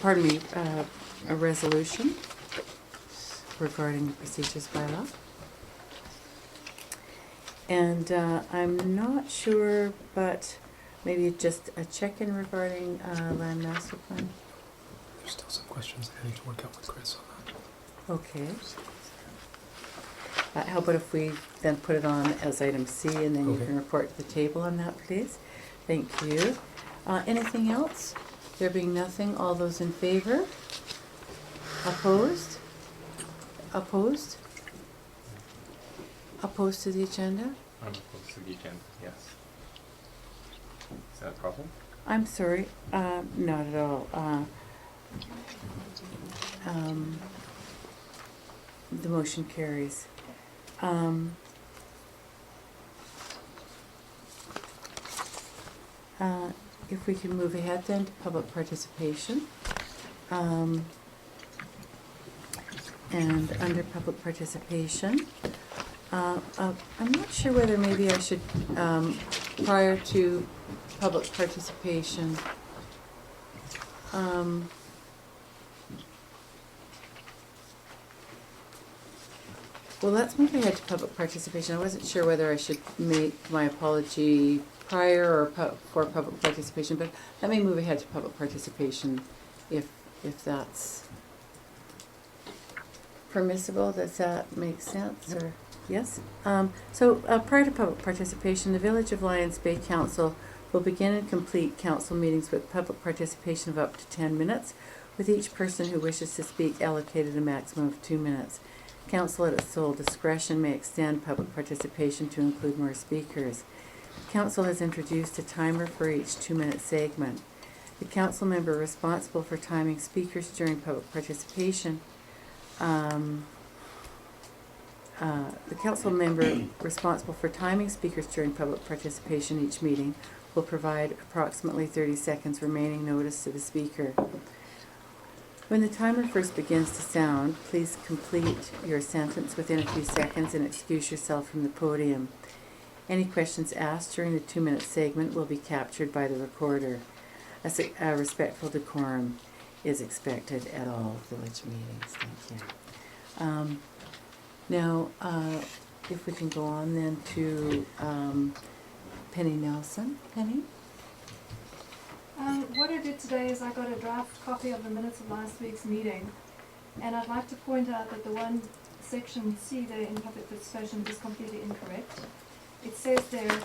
a resolution regarding the procedures bylaw. And I'm not sure, but maybe just a check-in regarding land master plan. There's still some questions I need to work out with Chris on that. Okay. How about if we then put it on as item C, and then you Okay. can report to the table on that, please? Thank you. Anything else? There being nothing, all those in favor? Opposed? Opposed? Opposed to the agenda? I'm opposed to the agenda, yes. Is that a problem? I'm sorry, not at all. The motion carries. If we can move ahead then to public participation. And under public participation, I'm not sure whether maybe I should, prior to public participation, well, let's move ahead to public participation. I wasn't sure whether I should make my apology prior or for public participation, but let me move ahead to public participation if that's permissible. Does that make sense? Yep. Or yes? So prior to public participation, the Village of Lions Bay Council will begin and complete council meetings with public participation of up to 10 minutes, with each person who wishes to speak allocated a maximum of 2 minutes. Council at its sole discretion may extend public participation to include more speakers. Council has introduced a timer for each 2-minute segment. The council member responsible for timing speakers during public participation each meeting will provide approximately 30 seconds remaining notice to the speaker. When the timer first begins to sound, please complete your sentence within a few seconds and excuse yourself from the podium. Any questions asked during the 2-minute segment will be captured by the recorder. A respectful decorum is expected at all village meetings. Thank you. Now, if we can go on then to Penny Nelson. Penny? What I did today is I got a draft copy of the minutes of last week's meeting, and I'd like to point out that the one section C there in public participation is completely incorrect. It says there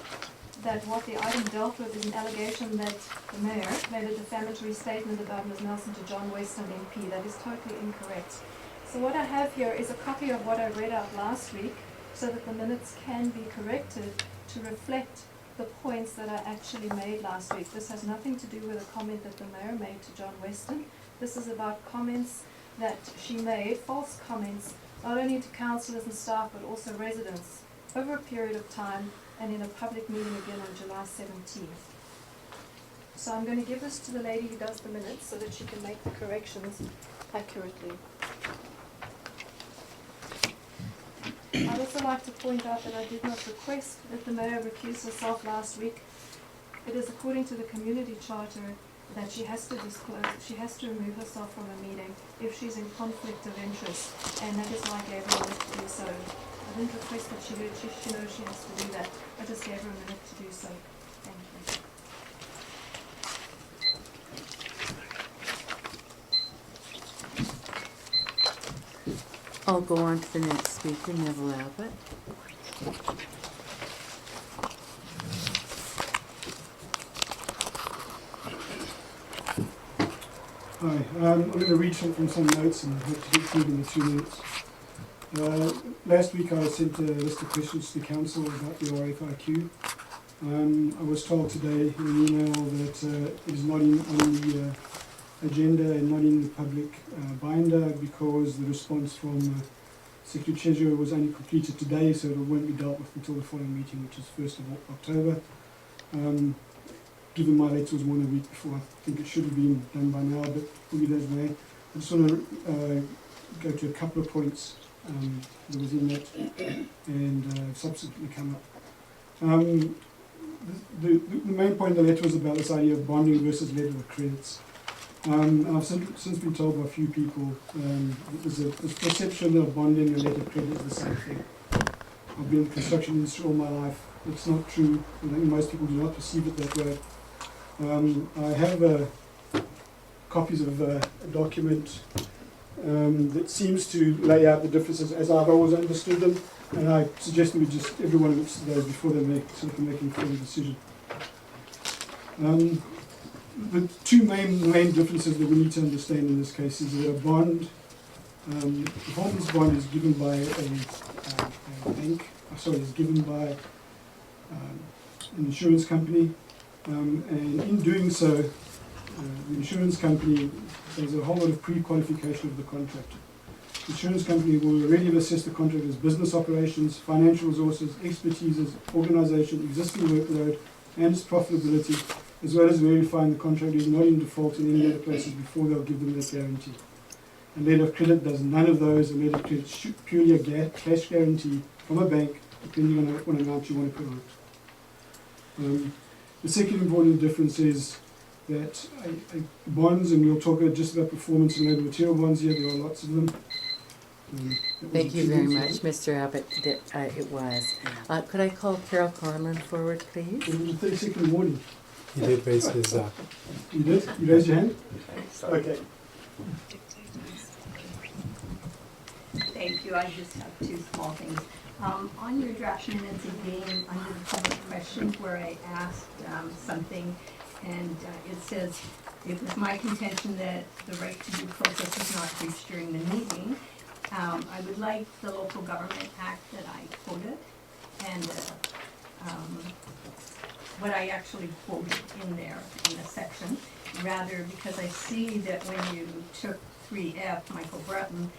that what the item dealt with is an allegation that the mayor made a defamatory statement about Ms. Nelson to John Weston MP. That is totally incorrect. So what I have here is a copy of what I read out last week, so that the minutes can be corrected to reflect the points that I actually made last week. This has nothing to do with a comment that the mayor made to John Weston. This is about comments that she made, false comments, not only to councillors and staff but also residents over a period of time and in a public meeting again on July 17th. So I'm going to give this to the lady who does the minutes so that she can make the corrections accurately. I'd also like to point out that I did not request that the mayor recuse herself last week. It is according to the community charter that she has to disclose, she has to remove herself from a meeting if she's in conflict of interest, and that is why I gave her a minute to do so. I didn't request that she do it, she knows she has to do that. I just gave her a minute to do so. Thank you. I'll go on to the next speaker, Neville Abbott. Hi, I'm going to read from some notes and hope to get through in the 2 minutes. Last week I sent a list of questions to the council about the RFIQ. I was told today in an email that it is not on the agenda and not in the public binder because the response from Secretary Treasurer was only completed today, so it won't be dealt with until the following meeting, which is 1st of October. Given my letter was more than a week before, I think it should have been done by now, but we'll be that way. I just want to go to a couple of points that was in that and subsequently come up. The main point of the letter was about this idea of bonding versus letter of credits. And I've since been told by a few people that there's a perception of bonding and letter of credit is the same thing. I've been in the construction industry all my life. It's not true. I think most people do not perceive it that way. I have copies of a document that seems to lay out the differences as I've always understood them, and I suggest we just everyone looks at those before they make making a further decision. The two main differences that we need to understand in this case is that a bond, performance bond is given by a bank. Is given by an insurance company, and in doing so, the insurance company does a whole lot of pre-qualification of the contractor. The insurance company will already assess the contractor's business operations, financial resources, expertise, organisation, existing workload, and its profitability, as well as verifying the contractor is not in default in any other places before they'll give them that guarantee. A letter of credit does none of those. A letter of credit is purely a cash guarantee from a bank, depending on what amount you want to put on it. The second important difference is that bonds, and we'll talk just about performance and labour material bonds here, there are lots of them. Thank you very much, Mr. Abbott. It was. Could I call Carol Conlon forward, please? It was a 30-second warning. He did raise his. You did? You raised your hand? Okay. Thank you. I just have two small things. On your draft minutes again, under the public questions where I asked something, and it says, it was my contention that the right to due process was not breached during the meeting. I would like the Local Government Act that I quoted, and what I actually quoted in there in the section, rather because I see that when you took 3F, Michael Broughton,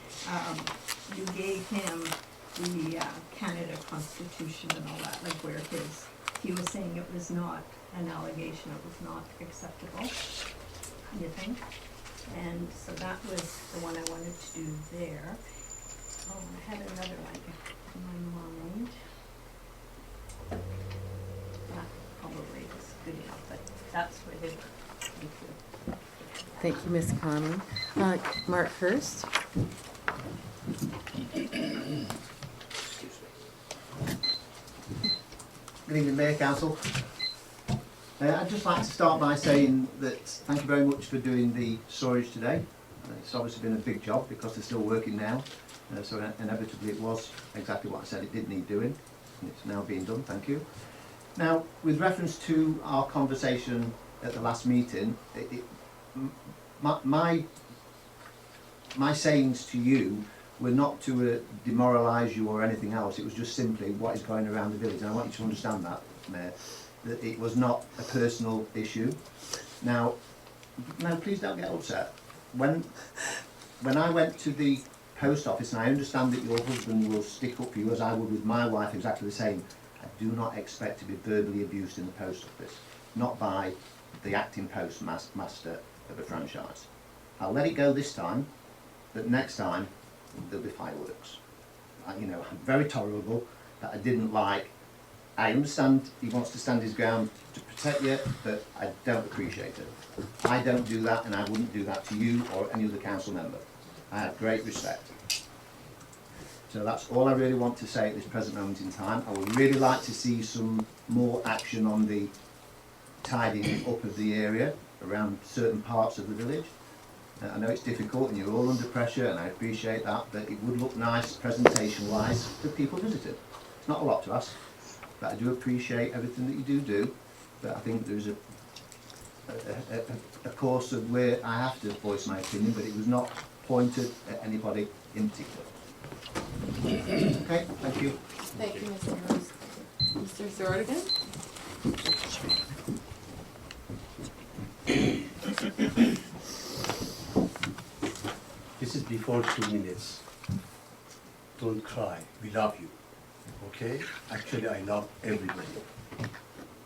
you gave him the Canada Constitution and all that, like where he was saying it was not an allegation, it was not acceptable, you think? And so that was the one I wanted to do there. Oh, I had another one in my mind. That probably was good enough, but that's where they were. Thank you. Thank you, Ms. Conlon. Mark Hurst. Good evening, Mayor, Council. I'd just like to start by saying that thank you very much for doing the storage today. It's obviously been a big job because they're still working now, so inevitably it was exactly what I said it did need doing, and it's now being done. Thank you. Now, with reference to our conversation at the last meeting, my sayings to you were not to demoralise you or anything else. It was just simply what is going around the village, and I want you to understand that, Mayor, that it was not a personal issue. Now, please don't get upset. When I went to the post office, and I understand that your husband will stick up for you, as I would with my wife, exactly the same, I do not expect to be verbally abused in the post office, not by the acting postmaster of a franchise. I'll let it go this time, but next time there'll be fireworks. I'm very tolerable, that I didn't like. I understand he wants to stand his ground to protect you, but I don't appreciate it. I don't do that, and I wouldn't do that to you or any other council member. I have great respect. So that's all I really want to say at this present moment in time. I would really like to see some more action on the tidying up of the area around certain parts of the village. I know it's difficult and you're all under pressure, and I appreciate that, but it would look nice presentation-wise for people visiting. It's not a lot to ask, but I do appreciate everything that you do, but I think there's a course of where I have to voice my opinion, but it was not pointed at anybody in particular. Okay, thank you. Thank you, Mr. Hurst. Mr. Zordigan? This is before 2 minutes. Don't cry. We love you. Okay? Actually, I love everybody.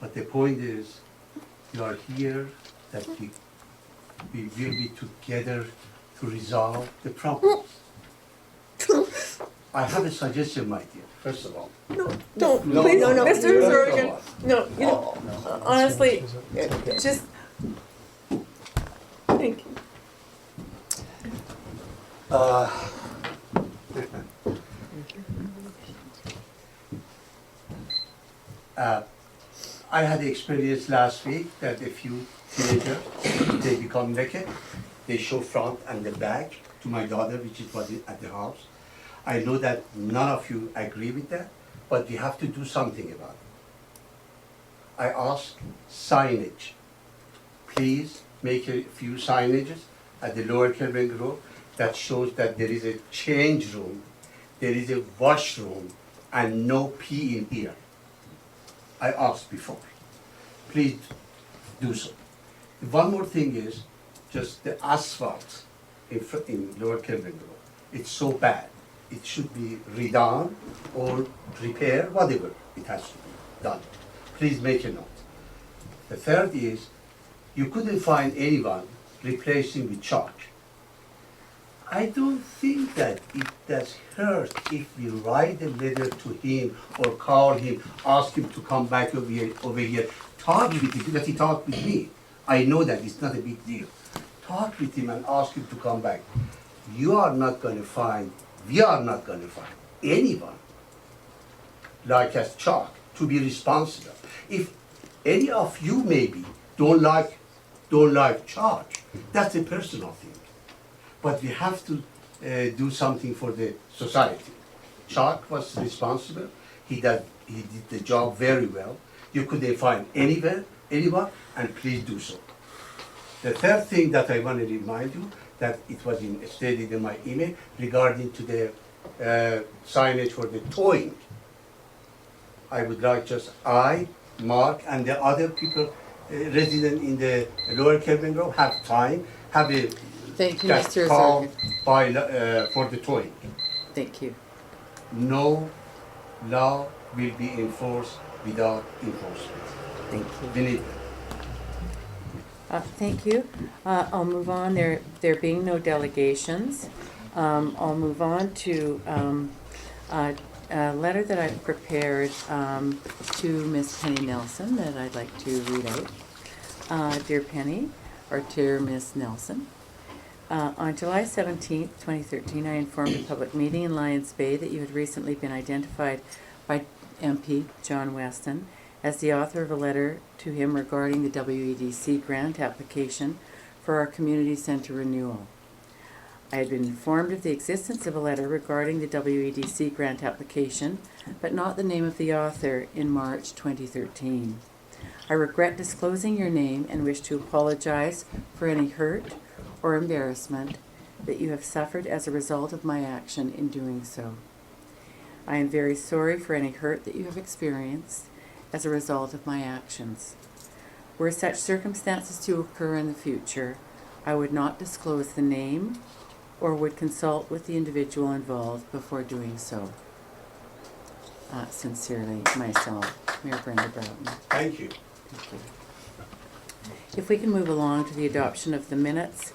But the point is, you are here that we will be together to resolve the problem. I have a suggestion, my dear. First of all. Don't, No, please, no, no. Mr. First of Zordigan. all. No, No. honestly, just, thank you. I had the experience last week that a few teenagers, they become naked, they show front and the back to my daughter, which is what is at the house. I know that none of you agree with that, but we have to do something about it. I ask signage. Please make a few signages at the lower Kelvin Grove that shows that there is a change room, there is a washroom, and no pee in here. I asked before. Please do so. One more thing is just the asphalt in lower Kelvin Grove. It's so bad. It should be redone or repaired, whatever it has to be done. Please make a note. The third is, you couldn't find anyone replacing with chalk. I don't think that it does hurt if we write a letter to him or call him, ask him to come back over here, talk with him, because he talked with me. I know that it's not a big deal. Talk with him and ask him to come back. You are not going to find, we are not going to find anyone like as chalk to be responsible. If any of you maybe don't like chalk, that's a personal thing. But we have to do something for the society. Chalk was responsible. He did the job very well. You couldn't find anyone, and please do so. The third thing that I want to remind you, that it was stated in my email regarding to the signage for the towing. I would like just Mark, and the other people resident in the lower Kelvin Grove have time, have a Thank you, just Mr. call Azarkan. by, for the towing. Thank you. No law will be enforced without enforcement. Thank We you. need Thank you. I'll move on. There being no delegations, I'll move on to a letter that I've prepared to Miss Penny Nelson that I'd like to read out. Dear Penny, or dear Miss Nelson, on July 17th, 2013, I informed a public meeting in Lions Bay that you had recently been identified by MP John Weston as the author of a letter to him regarding the WEDC grant application for our community center renewal. I had been informed of the existence of a letter regarding the WEDC grant application, but not the name of the author, in March 2013. I regret disclosing your name and wish to apologize for any hurt or embarrassment that you have suffered as a result of my action in doing so. I am very sorry for any hurt that you have experienced as a result of my actions. Were such circumstances to occur in the future, I would not disclose the name or would consult with the individual involved before doing so. Sincerely, myself, Mayor Brenda Broughton. Thank you. Thank you. If we can move along to the adoption of the minutes